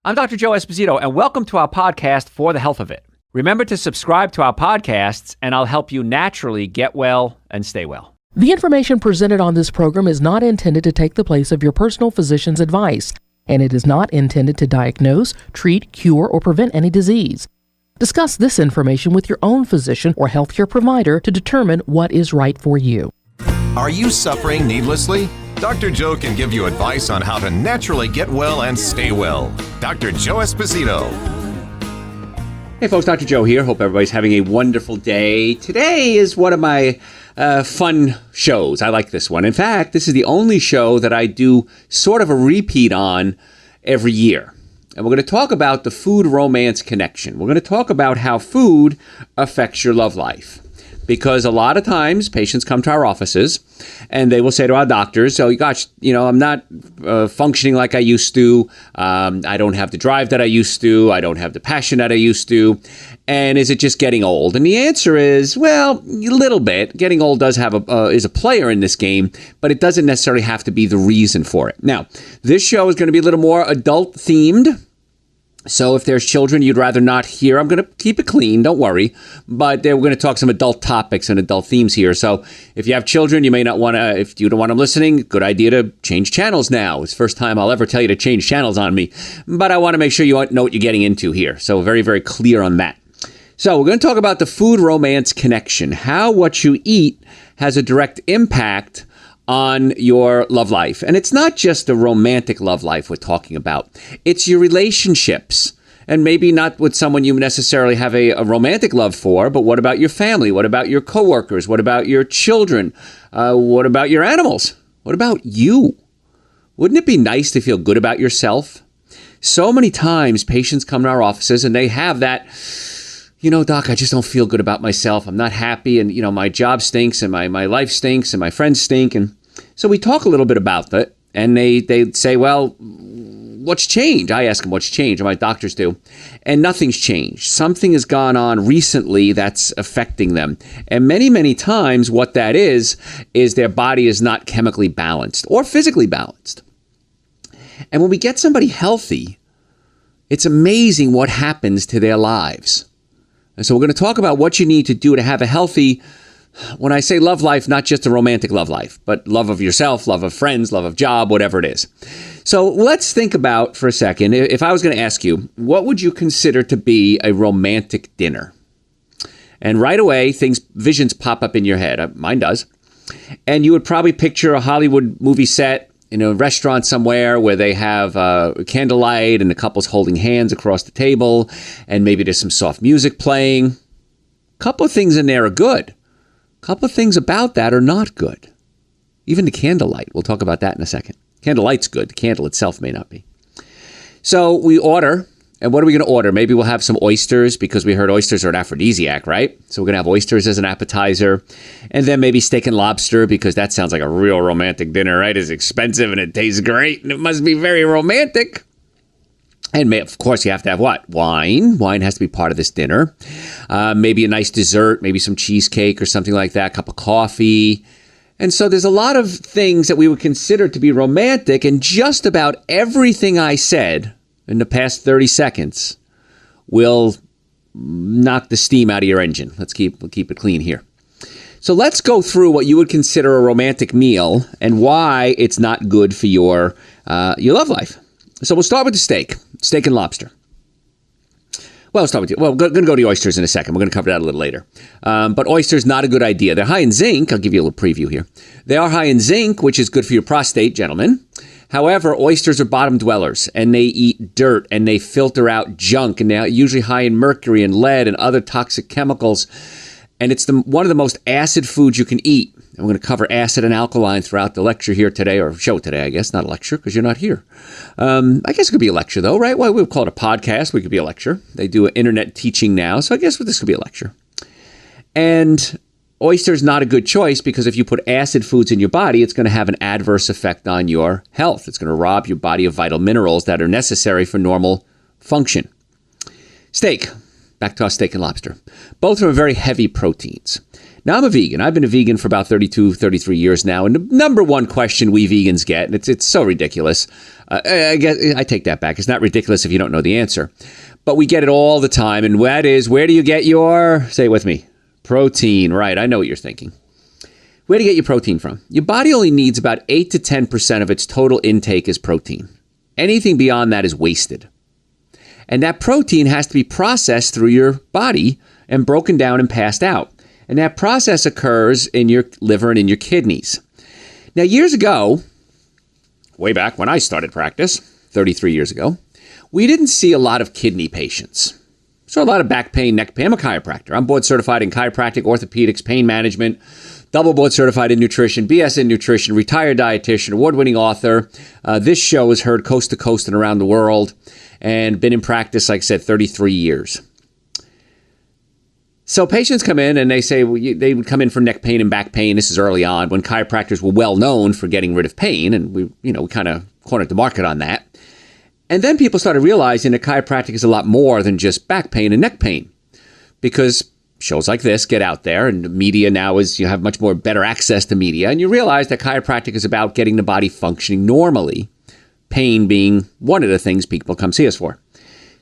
I'm Dr. Joe Esposito, and welcome to our podcast, For the Health of It. Remember to subscribe to our podcasts, and I'll help you naturally get well and stay well. The information presented on this program is not intended to take the place of your personal physician's advice, and it is not intended to diagnose, treat, cure, or prevent any disease. Discuss this information with your own physician or healthcare provider to determine what is right for you. Are you suffering needlessly? Dr. Joe can give you advice on how to naturally get well and stay well. Dr. Joe Esposito. Hey folks, Dr. Joe here. Hope everybody's having a wonderful day. Today is one of my fun shows. I like this one. In fact, this is the only show that I do sort of a repeat on every year. And we're going to talk about the food-romance connection. We're going to talk about how food affects your love life. Because a lot of times patients come to our offices and they will say to our doctors, oh gosh, I'm not functioning like I used to. I don't have the drive that I used to. I don't have the passion that I used to. And is it just getting old? And the answer is, well, a little bit. Getting old does have is a player in this game, but it doesn't necessarily have to be the reason for it. Now, this show is going to be a little more adult themed. So if there's children you'd rather not hear, I'm going to keep it clean, don't worry. But we're going to talk some adult topics and adult themes here. So if you have children, you may not want to, if you don't want them listening, good idea to change channels now. It's the first time I'll ever tell you to change channels on me. But I want to make sure you know what you're getting into here. So very, very clear on that. So we're going to talk about the food-romance connection, how what you eat has a direct impact on your love life. And it's not just a romantic love life we're talking about. It's your relationships. And maybe not with someone you necessarily have a romantic love for, but what about your family? What about your coworkers? What about your children? What about your animals? What about you? Wouldn't it be nice to feel good about yourself? So many times patients come to our offices and they have that, doc, I just don't feel good about myself. I'm not happy. And, my job stinks and my life stinks and my friends stink. And so we talk a little bit about that. And they say, well, what's changed? I ask them what's changed, or my doctors do. And nothing's changed. Something has gone on recently that's affecting them. And many, many times what that is their body is not chemically balanced or physically balanced. And when we get somebody healthy, it's amazing what happens to their lives. And so we're going to talk about what you need to do to have a healthy, when I say love life, not just a romantic love life, but love of yourself, love of friends, love of job, whatever it is. So let's think about for a second, if I was going to ask you, what would you consider to be a romantic dinner? And right away, visions pop up in your head. Mine does. And you would probably picture a Hollywood movie set in a restaurant somewhere where they have candlelight and the couple's holding hands across the table, and maybe there's some soft music playing. A couple of things in there are good. A couple of things about that are not good. Even the candlelight. We'll talk about that in a second. Candlelight's good. The candle itself may not be. So we order. And what are we going to order? Maybe we'll have some oysters because we heard oysters are an aphrodisiac, right? So we're going to have oysters as an appetizer. And then maybe steak and lobster because that sounds like a real romantic dinner, right? It's expensive and it tastes great and it must be very romantic. And of course, you have to have what? Wine. Wine has to be part of this dinner. Maybe a nice dessert, maybe some cheesecake or something like that, a cup of coffee. And so there's a lot of things that we would consider to be romantic, and just about everything I said in the past 30 seconds will knock the steam out of your engine. We'll keep it clean here. So let's go through what you would consider a romantic meal and why it's not good for your love life. So we'll start with the steak and lobster. Well, we'll start with you. Well, we're going to go to oysters in a second. We're going to cover that a little later. But oysters, not a good idea. They're high in zinc. I'll give you a little preview here. They are high in zinc, which is good for your prostate, gentlemen. However, oysters are bottom dwellers, and they eat dirt, and they filter out junk, and they're usually high in mercury and lead and other toxic chemicals. And it's one of the most acid foods you can eat. And we're going to cover acid and alkaline throughout the lecture here today, or show today, I guess. Not a lecture, because you're not here. I guess it could be a lecture, though, right? Well, we would call it a podcast. We could be a lecture. They do internet teaching now, so I guess this could be a lecture. And oyster's not a good choice because if you put acid foods in your body, it's going to have an adverse effect on your health. It's going to rob your body of vital minerals that are necessary for normal function. Steak. Back to our steak and lobster. Both are very heavy proteins. Now, I'm a vegan. I've been a vegan for about 32, 33 years now. And the number one question we vegans get, and it's so ridiculous. I guess I take that back. It's not ridiculous if you don't know the answer. But we get it all the time. And that is, where do you get your, say it with me, protein? Right, I know what you're thinking. Where do you get your protein from? Your body only needs about 8 to 10% of its total intake as protein. Anything beyond that is wasted. And that protein has to be processed through your body and broken down and passed out. And that process occurs in your liver and in your kidneys. Now, years ago, way back when I started practice, 33 years ago, we didn't see a lot of kidney patients. So a lot of back pain, neck pain. I'm a chiropractor. I'm board certified in chiropractic, orthopedics, pain management, double board certified in nutrition, BS in nutrition, retired dietitian, award-winning author. This show is heard coast to coast and around the world and been in practice, like I said, 33 years. So patients come in and they say, they would come in for neck pain and back pain. This is early on when chiropractors were well known for getting rid of pain. And we kind of cornered the market on that. And then people started realizing that chiropractic is a lot more than just back pain and neck pain, because shows like this get out there and the media now you have much more better access to media. And you realize that chiropractic is about getting the body functioning normally, pain being one of the things people come see us for.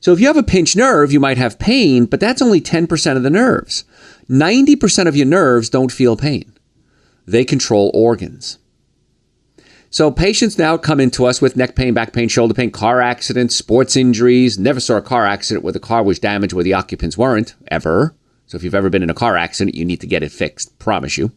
So if you have a pinched nerve, you might have pain, but that's only 10% of the nerves. 90% of your nerves don't feel pain. They control organs. So patients now come into us with neck pain, back pain, shoulder pain, car accidents, sports injuries. Never saw a car accident where the car was damaged where the occupants weren't, ever. So if you've ever been in a car accident, you need to get it fixed, promise you.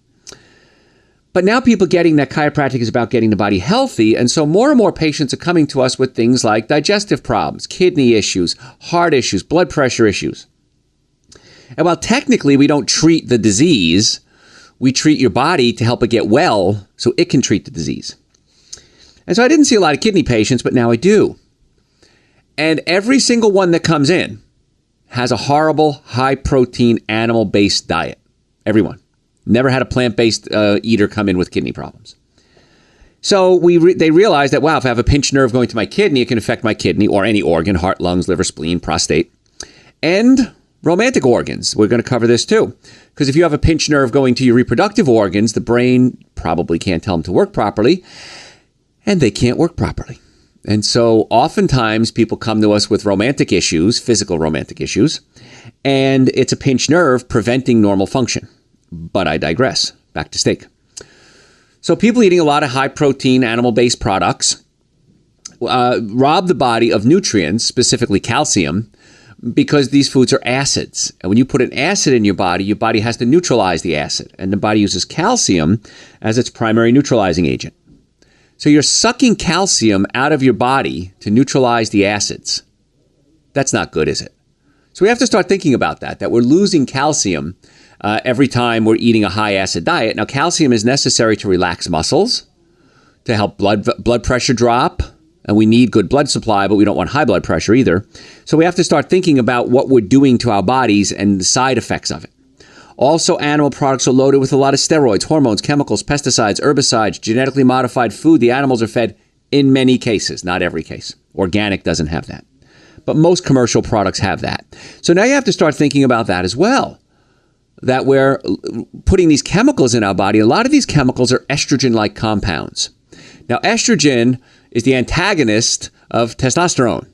But now people getting that chiropractic is about getting the body healthy. And so more and more patients are coming to us with things like digestive problems, kidney issues, heart issues, blood pressure issues. And while technically we don't treat the disease, we treat your body to help it get well so it can treat the disease. And so I didn't see a lot of kidney patients, but now I do. And every single one that comes in has a horrible, high-protein, animal-based diet. Everyone. Never had a plant-based eater come in with kidney problems. So they realized that, wow, if I have a pinched nerve going to my kidney, it can affect my kidney or any organ, heart, lungs, liver, spleen, prostate, and romantic organs. We're going to cover this too. Because if you have a pinched nerve going to your reproductive organs, the brain probably can't tell them to work properly, and they can't work properly. And so oftentimes people come to us with romantic issues, physical romantic issues, and it's a pinched nerve preventing normal function. But I digress. Back to steak. So people eating a lot of high-protein, animal-based products rob the body of nutrients, specifically calcium, because these foods are acids. And when you put an acid in your body has to neutralize the acid. And the body uses calcium as its primary neutralizing agent. So you're sucking calcium out of your body to neutralize the acids. That's not good, is it? So we have to start thinking about that we're losing calcium every time we're eating a high acid diet. Now, calcium is necessary to relax muscles, to help blood pressure drop, and we need good blood supply, but we don't want high blood pressure either. So we have to start thinking about what we're doing to our bodies and the side effects of it. Also, animal products are loaded with a lot of steroids, hormones, chemicals, pesticides, herbicides, genetically modified food. The animals are fed in many cases, not every case. Organic doesn't have that. But most commercial products have that. So now you have to start thinking about that as well. That we're putting these chemicals in our body. A lot of these chemicals are estrogen-like compounds. Now, estrogen is the antagonist of testosterone.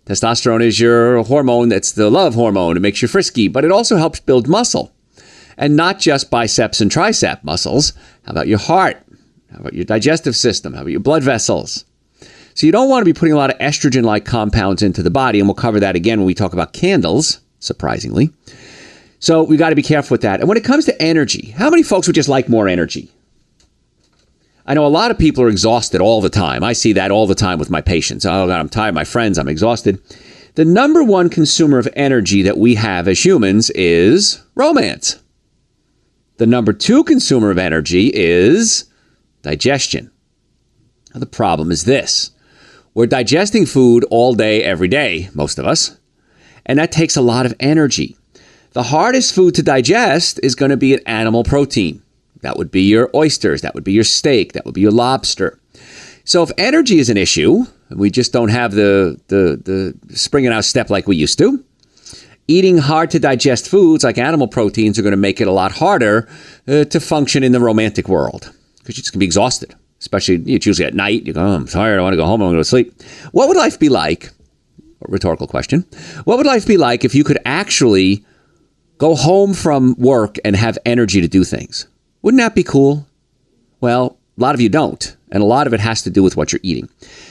Testosterone is your hormone that's the love hormone. It makes you frisky, but it also helps build muscle. And not just biceps and tricep muscles. How about your heart? How about your digestive system? How about your blood vessels? So you don't want to be putting a lot of estrogen-like compounds into the body, and we'll cover that again when we talk about candles, surprisingly. So we got to be careful with that. And when it comes to energy, how many folks would just like more energy? I know a lot of people are exhausted all the time. I see that all the time with my patients. Oh, God, I'm tired, my friends, I'm exhausted. The number one consumer of energy that we have as humans is romance. The number two consumer of energy is digestion. Now, the problem is this. We're digesting food all day, every day, most of us, and that takes a lot of energy. The hardest food to digest is going to be an animal protein. That would be your oysters. That would be your steak. That would be your lobster. So if energy is an issue, and we just don't have the spring in our step like we used to, eating hard to digest foods like animal proteins are going to make it a lot harder to function in the romantic world because you're just going to be exhausted. Especially, it's usually at night. You go, oh, I'm tired. I want to go home. I want to go to sleep. What would life be like? A rhetorical question. What would life be like if you could actually go home from work and have energy to do things? Wouldn't that be cool? Well, a lot of you don't. And a lot of it has to do with what you're eating.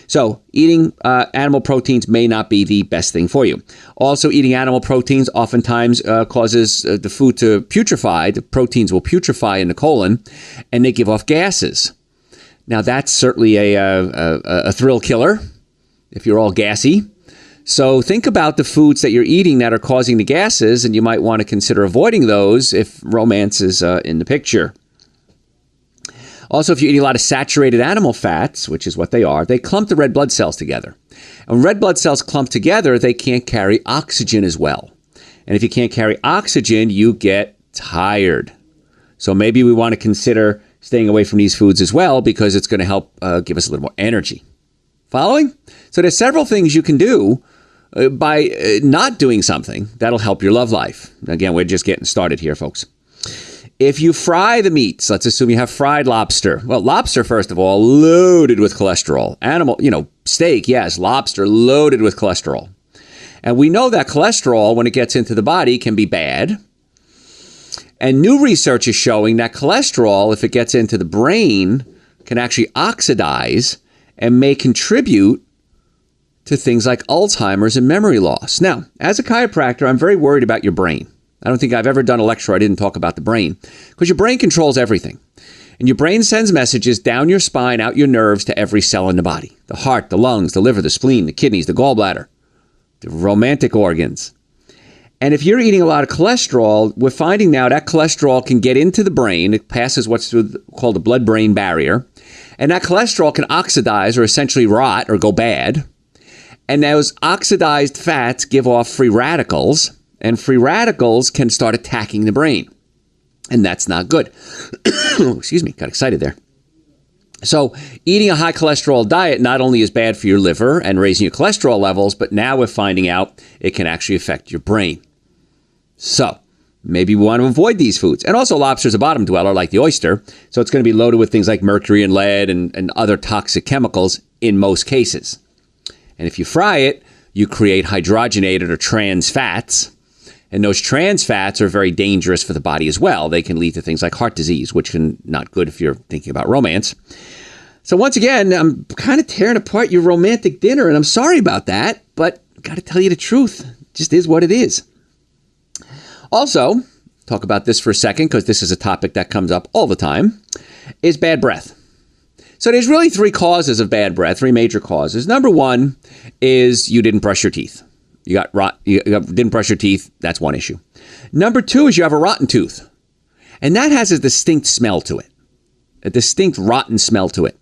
So eating animal proteins may not be the best thing for you. Also, eating animal proteins oftentimes causes the food to putrefy. The proteins will putrefy in the colon, and they give off gases. Now, that's certainly a thrill killer if you're all gassy. So think about the foods that you're eating that are causing the gases, and you might want to consider avoiding those if romance is in the picture. Also, if you're eating a lot of saturated animal fats, which is what they are, they clump the red blood cells together. And when red blood cells clump together, they can't carry oxygen as well. And if you can't carry oxygen, you get tired. So maybe we want to consider staying away from these foods as well because it's going to help give us a little more energy. Following? So there's several things you can do by not doing something that'll help your love life. Again, we're just getting started here, folks. If you fry the meats, let's assume you have fried lobster. Well, lobster, first of all, loaded with cholesterol. Animal, steak, yes, lobster loaded with cholesterol. And we know that cholesterol, when it gets into the body, can be bad. And new research is showing that cholesterol, if it gets into the brain, can actually oxidize and may contribute to things like Alzheimer's and memory loss. Now, as a chiropractor, I'm very worried about your brain. I don't think I've ever done a lecture where I didn't talk about the brain, because your brain controls everything. And your brain sends messages down your spine, out your nerves to every cell in the body. The heart, the lungs, the liver, the spleen, the kidneys, the gallbladder, the romantic organs. And if you're eating a lot of cholesterol, we're finding now that cholesterol can get into the brain. It passes what's called the blood-brain barrier. And that cholesterol can oxidize or essentially rot or go bad. And those oxidized fats give off free radicals. And free radicals can start attacking the brain. And that's not good. Excuse me, got excited there. So eating a high cholesterol diet not only is bad for your liver and raising your cholesterol levels, but now we're finding out it can actually affect your brain. So maybe we want to avoid these foods. And also, lobster's a bottom dweller like the oyster. So it's going to be loaded with things like mercury and lead and other toxic chemicals in most cases. And if you fry it, you create hydrogenated or trans fats. And those trans fats are very dangerous for the body as well. They can lead to things like heart disease, which can not good if you're thinking about romance. So once again, I'm kind of tearing apart your romantic dinner, and I'm sorry about that, but I got to tell you the truth. It just is what it is. Also, talk about this for a second, because this is a topic that comes up all the time, is bad breath. So there's really three causes of bad breath, three major causes. Number one is you didn't brush your teeth. You didn't brush your teeth. That's one issue. Number two is you have a rotten tooth. And that has a distinct smell to it. A distinct rotten smell to it.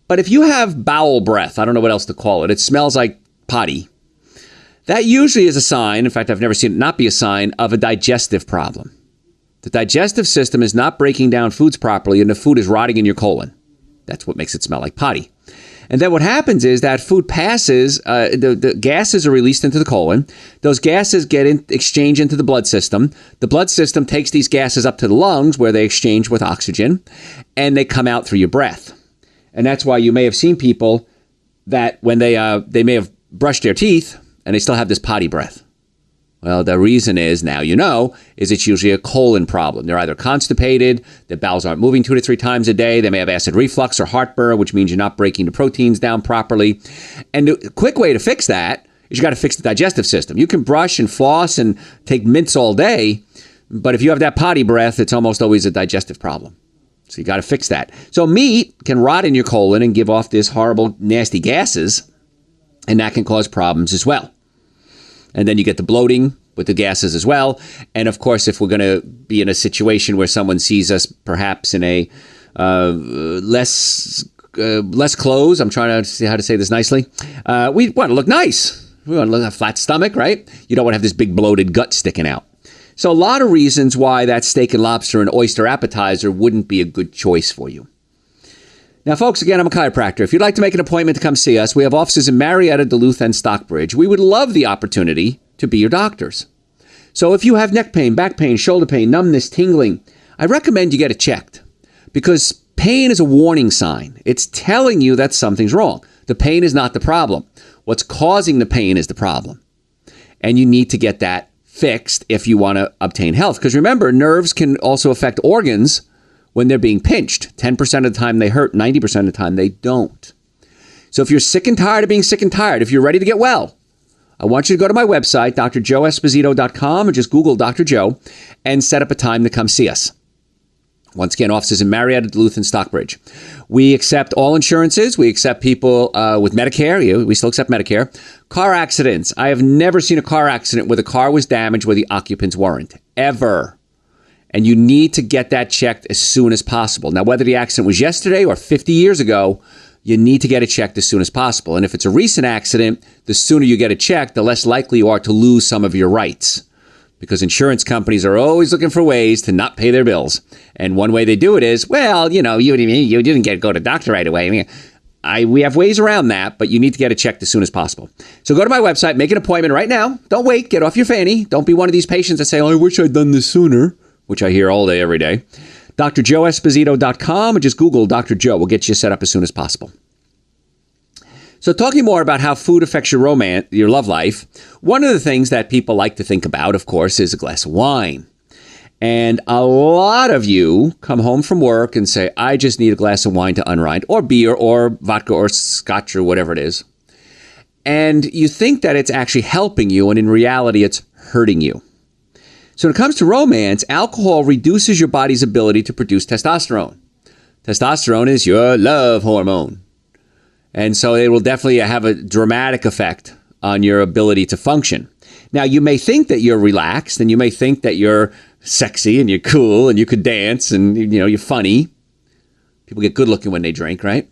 But if you have bowel breath, I don't know what else to call it. It smells like potty. That usually is a sign, in fact, I've never seen it not be a sign, of a digestive problem. The digestive system is not breaking down foods properly and the food is rotting in your colon. That's what makes it smell like potty. And then what happens is that food passes, the gases are released into the colon. Those gases get exchanged into the blood system. The blood system takes these gases up to the lungs where they exchange with oxygen, and they come out through your breath. And that's why you may have seen people that when they may have brushed their teeth and they still have this potty breath. Well, the reason is, now you know, is it's usually a colon problem. They're either constipated, their bowels aren't moving 2 to 3 times a day, they may have acid reflux or heartburn, which means you're not breaking the proteins down properly. And the quick way to fix that is you got to fix the digestive system. You can brush and floss and take mints all day, but if you have that potty breath, it's almost always a digestive problem. So you got to fix that. So meat can rot in your colon and give off this horrible, nasty gases, and that can cause problems as well. And then you get the bloating with the gases as well. And of course, if we're going to be in a situation where someone sees us perhaps in a less clothes, I'm trying to see how to say this nicely, we want to look nice. We want to look at a flat stomach, right? You don't want to have this big bloated gut sticking out. So a lot of reasons why that steak and lobster and oyster appetizer wouldn't be a good choice for you. Now, folks, again, I'm a chiropractor. If you'd like to make an appointment to come see us, we have offices in Marietta, Duluth, and Stockbridge. We would love the opportunity to be your doctors. So if you have neck pain, back pain, shoulder pain, numbness, tingling, I recommend you get it checked because pain is a warning sign. It's telling you that something's wrong. The pain is not the problem. What's causing the pain is the problem. And you need to get that fixed if you want to obtain health. Because remember, nerves can also affect organs when they're being pinched. 10% of the time they hurt, 90% of the time they don't. So if you're sick and tired of being sick and tired, if you're ready to get well, I want you to go to my website, drjoeesposito.com, or just Google Dr. Joe and set up a time to come see us. Once again, offices in Marietta, Duluth, and Stockbridge. We accept all insurances. We accept people with Medicare. We still accept Medicare. Car accidents. I have never seen a car accident where the car was damaged where the occupants weren't. Ever. And you need to get that checked as soon as possible. Now, whether the accident was yesterday or 50 years ago, you need to get it checked as soon as possible. And if it's a recent accident, the sooner you get it checked, the less likely you are to lose some of your rights. Because insurance companies are always looking for ways to not pay their bills. And one way they do it is, well, you didn't go to doctor right away. We have ways around that, but you need to get it checked as soon as possible. So go to my website, make an appointment right now. Don't wait. Get off your fanny. Don't be one of these patients that say, oh, I wish I'd done this sooner, which I hear all day, every day. drjoeesposito.com, or just Google Dr. Joe. We'll get you set up as soon as possible. So talking more about how food affects your love life, one of the things that people like to think about, of course, is a glass of wine. And a lot of you come home from work and say, I just need a glass of wine to unwind, or beer, or vodka, or scotch, or whatever it is. And you think that it's actually helping you, and in reality, it's hurting you. So when it comes to romance, alcohol reduces your body's ability to produce testosterone. Testosterone is your love hormone. And so it will definitely have a dramatic effect on your ability to function. Now, you may think that you're relaxed, and you may think that you're sexy and you're cool and you could dance and, you're funny. People get good looking when they drink, right?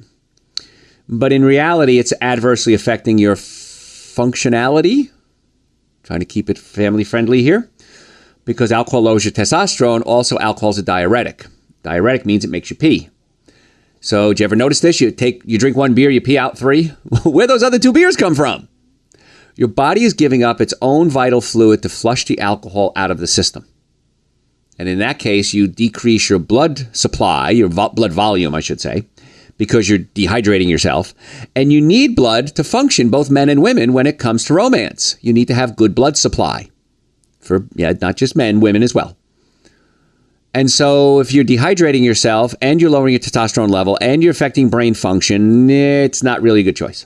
But in reality, it's adversely affecting your functionality. Trying to keep it family friendly here. Because alcohol lowers your testosterone. Also, alcohol is a diuretic. Diuretic means it makes you pee. So, did you ever notice this? You drink one beer, you pee out 3. Where those other 2 beers come from? Your body is giving up its own vital fluid to flush the alcohol out of the system. And in that case, you decrease your blood supply, your blood volume, I should say, because you're dehydrating yourself. And you need blood to function, both men and women, when it comes to romance. You need to have good blood supply. For, not just men, women as well. And so if you're dehydrating yourself and you're lowering your testosterone level and you're affecting brain function, it's not really a good choice.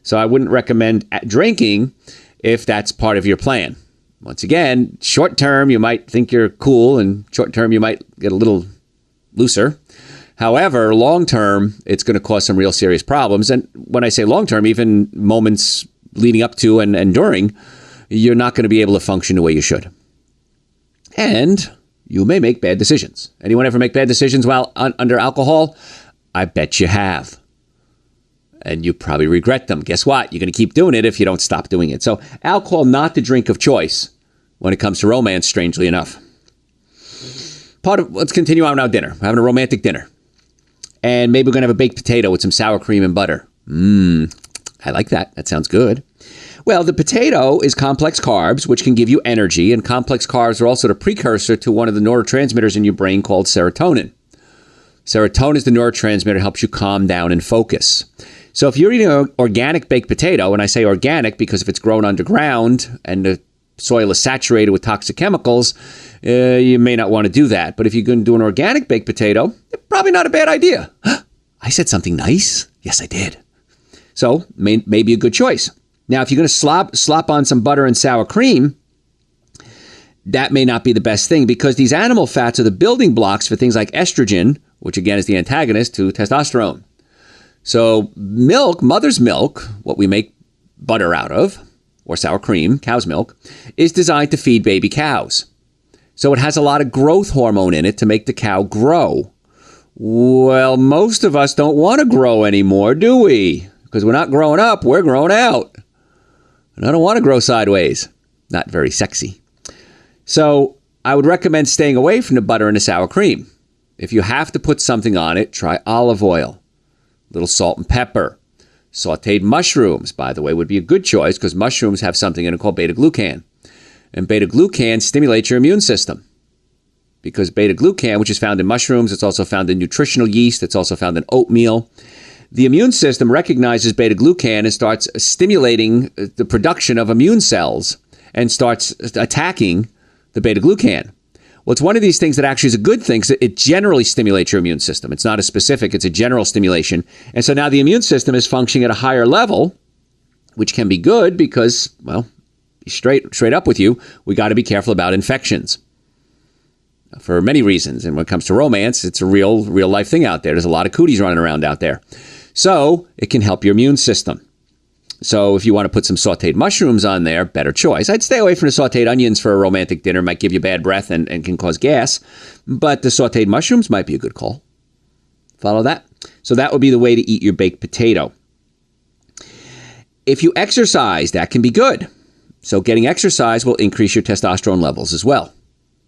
So I wouldn't recommend drinking if that's part of your plan. Once again, short term, you might think you're cool, and short term, you might get a little looser. However, long term, it's going to cause some real serious problems. And when I say long term, even moments leading up to and during, you're not going to be able to function the way you should. And you may make bad decisions. Anyone ever make bad decisions while under alcohol? I bet you have. And you probably regret them. Guess what? You're going to keep doing it if you don't stop doing it. So alcohol, not the drink of choice when it comes to romance, strangely enough. Let's continue on our dinner. We're having a romantic dinner. And maybe we're going to have a baked potato with some sour cream and butter. I like that. That sounds good. Well, the potato is complex carbs, which can give you energy, and complex carbs are also the precursor to one of the neurotransmitters in your brain called serotonin. Serotonin is the neurotransmitter that helps you calm down and focus. So if you're eating an organic baked potato, and I say organic because if it's grown underground and the soil is saturated with toxic chemicals, you may not want to do that. But if you're going to do an organic baked potato, probably not a bad idea. I said something nice? Yes, I did. So may be a good choice. Now, if you're going to slop on some butter and sour cream, that may not be the best thing because these animal fats are the building blocks for things like estrogen, which again is the antagonist to testosterone. So milk, mother's milk, what we make butter out of, or sour cream, cow's milk, is designed to feed baby cows. So it has a lot of growth hormone in it to make the cow grow. Well, most of us don't want to grow anymore, do we? Because we're not growing up, we're growing out. And I don't want to grow sideways. Not very sexy. So I would recommend staying away from the butter and the sour cream. If you have to put something on it, try olive oil, a little salt and pepper. Sauteed mushrooms, by the way, would be a good choice because mushrooms have something in it called beta-glucan. And beta-glucan stimulates your immune system. Because beta-glucan, which is found in mushrooms, it's also found in nutritional yeast, it's also found in oatmeal. The immune system recognizes beta-glucan and starts stimulating the production of immune cells and starts attacking the beta-glucan. Well, it's one of these things that actually is a good thing because it generally stimulates your immune system. It's not a specific, it's a general stimulation. And so now the immune system is functioning at a higher level, which can be good because, well, straight up with you, we got to be careful about infections for many reasons. And when it comes to romance, it's a real life thing out there. There's a lot of cooties running around out there. So it can help your immune system. So if you want to put some sauteed mushrooms on there, better choice. I'd stay away from the sauteed onions for a romantic dinner. It might give you bad breath and can cause gas. But the sauteed mushrooms might be a good call. Follow that? So that would be the way to eat your baked potato. If you exercise, that can be good. So getting exercise will increase your testosterone levels as well.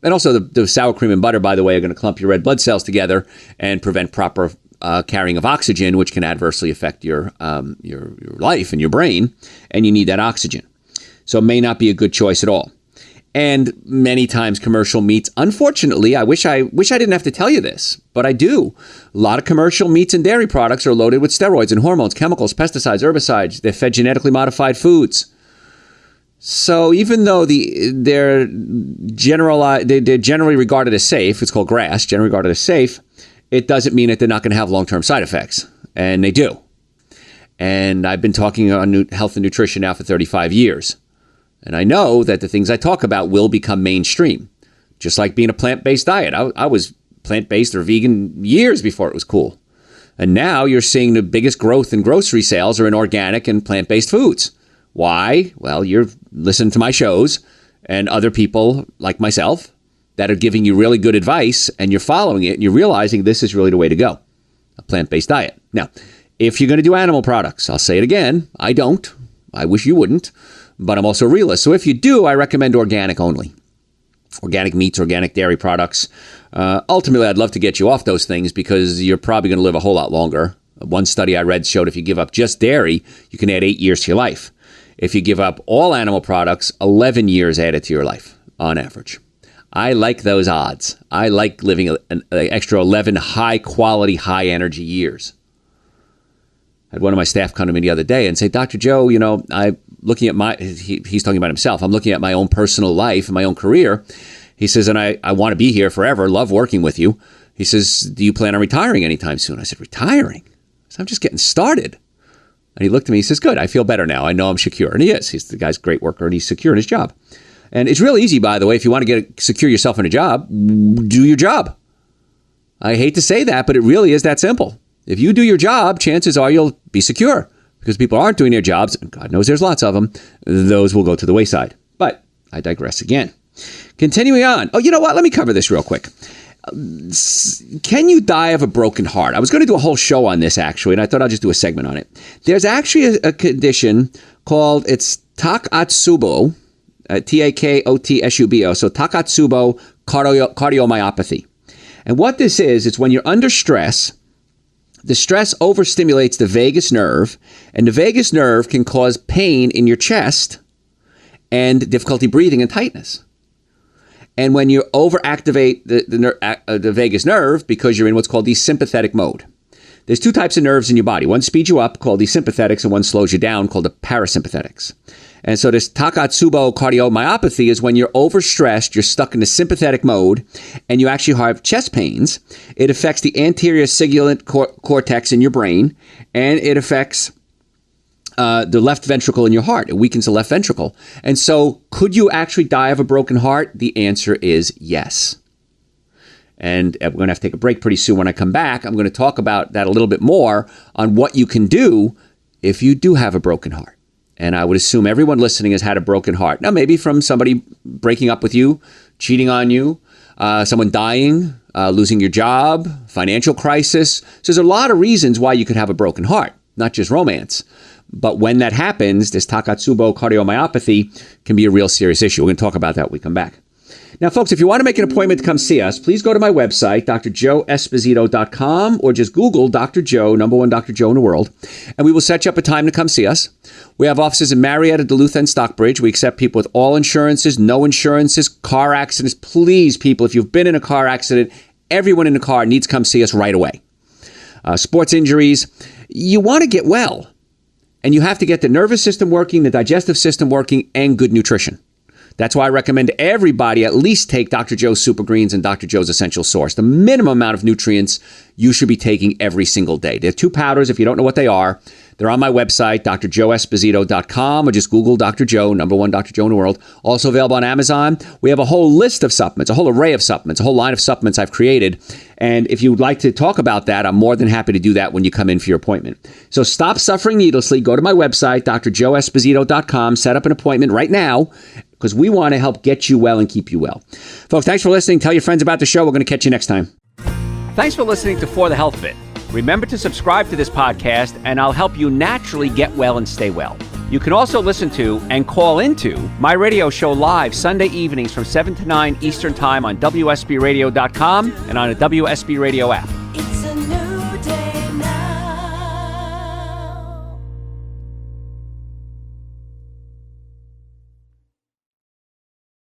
And also the sour cream and butter, by the way, are going to clump your red blood cells together and prevent proper carrying of oxygen, which can adversely affect your life and your brain, and you need that oxygen. So it may not be a good choice at all. And many times commercial meats, unfortunately, I wish I didn't have to tell you this, but I do. A lot of commercial meats and dairy products are loaded with steroids and hormones, chemicals, pesticides, herbicides. They're fed genetically modified foods. So even though they're generally regarded as safe, it's called GRAS, generally regarded as safe, it doesn't mean that they're not going to have long-term side effects. And they do. And I've been talking on health and nutrition now for 35 years. And I know that the things I talk about will become mainstream. Just like being a plant-based diet. I was plant-based or vegan years before it was cool. And now you're seeing the biggest growth in grocery sales are in organic and plant-based foods. Why? Well, you're listening to my shows and other people like myself that are giving you really good advice and you're following it and you're realizing this is really the way to go, a plant-based diet. Now, if you're going to do animal products, I'll say it again, I don't. I wish you wouldn't, but I'm also a realist. So if you do, I recommend organic only. Organic meats, organic dairy products. Ultimately, I'd love to get you off those things because you're probably going to live a whole lot longer. One study I read showed if you give up just dairy, you can add 8 years to your life. If you give up all animal products, 11 years added to your life on average. I like those odds. I like living an extra 11 high-quality, high-energy years. I had one of my staff come to me the other day and say, Dr. Joe, I'm looking at he's talking about himself. I'm looking at my own personal life and my own career. He says, and I want to be here forever, love working with you. He says, do you plan on retiring anytime soon? I said, retiring? I said, I'm just getting started. And he looked at me, he says, good, I feel better now. I know I'm secure. And he is. He's the guy's a great worker and he's secure in his job. And it's real easy, by the way, if you want to secure yourself in a job, do your job. I hate to say that, but it really is that simple. If you do your job, chances are you'll be secure because people aren't doing their jobs, and God knows there's lots of them, those will go to the wayside. But I digress again. Continuing on. Oh, you know what? Let me cover this real quick. Can you die of a broken heart? I was going to do a whole show on this, actually, and I thought I'll just do a segment on it. There's actually a condition called, it's Takotsubo, Takotsubo, so Takotsubo cardiomyopathy. And what this is, it's when you're under stress, the stress overstimulates the vagus nerve, and the vagus nerve can cause pain in your chest and difficulty breathing and tightness. And when you overactivate the vagus nerve, because you're in what's called the sympathetic mode. There's two types of nerves in your body. One speeds you up, called the sympathetics, and one slows you down, called the parasympathetics. And so this Takotsubo cardiomyopathy is when you're overstressed, you're stuck in the sympathetic mode, and you actually have chest pains. It affects the anterior cingulate cortex in your brain, and it affects the left ventricle in your heart. It weakens the left ventricle. And so could you actually die of a broken heart? The answer is yes. And we're going to have to take a break pretty soon. When I come back, I'm going to talk about that a little bit more on what you can do if you do have a broken heart. And I would assume everyone listening has had a broken heart. Now, maybe from somebody breaking up with you, cheating on you, someone dying, losing your job, financial crisis. So there's a lot of reasons why you could have a broken heart, not just romance. But when that happens, this Takotsubo cardiomyopathy can be a real serious issue. We're going to talk about that when we come back. Now, folks, if you want to make an appointment to come see us, please go to my website, drjoeesposito.com, or just Google Dr. Joe, number one Dr. Joe in the world, and we will set you up a time to come see us. We have offices in Marietta, Duluth, and Stockbridge. We accept people with all insurances, no insurances, car accidents. Please, people, if you've been in a car accident, everyone in the car needs to come see us right away. Sports injuries, you want to get well, and you have to get the nervous system working, the digestive system working, and good nutrition. That's why I recommend everybody at least take Dr. Joe's Super Greens and Dr. Joe's Essential Source. The minimum amount of nutrients you should be taking every single day. They're 2 powders. If you don't know what they are, they're on my website, drjoeesposito.com, or just Google Dr. Joe, number one Dr. Joe in the world. Also available on Amazon. We have a whole list of supplements, a whole array of supplements, a whole line of supplements I've created. And if you would like to talk about that, I'm more than happy to do that when you come in for your appointment. So stop suffering needlessly. Go to my website, drjoeesposito.com, set up an appointment right now, because we want to help get you well and keep you well. Folks, thanks for listening. Tell your friends about the show. We're going to catch you next time. Thanks for listening to For the Health of It. Remember to subscribe to this podcast, and I'll help you naturally get well and stay well. You can also listen to and call into my radio show live Sunday evenings from 7 to 9 Eastern Time on WSBRadio.com and on the WSB Radio app.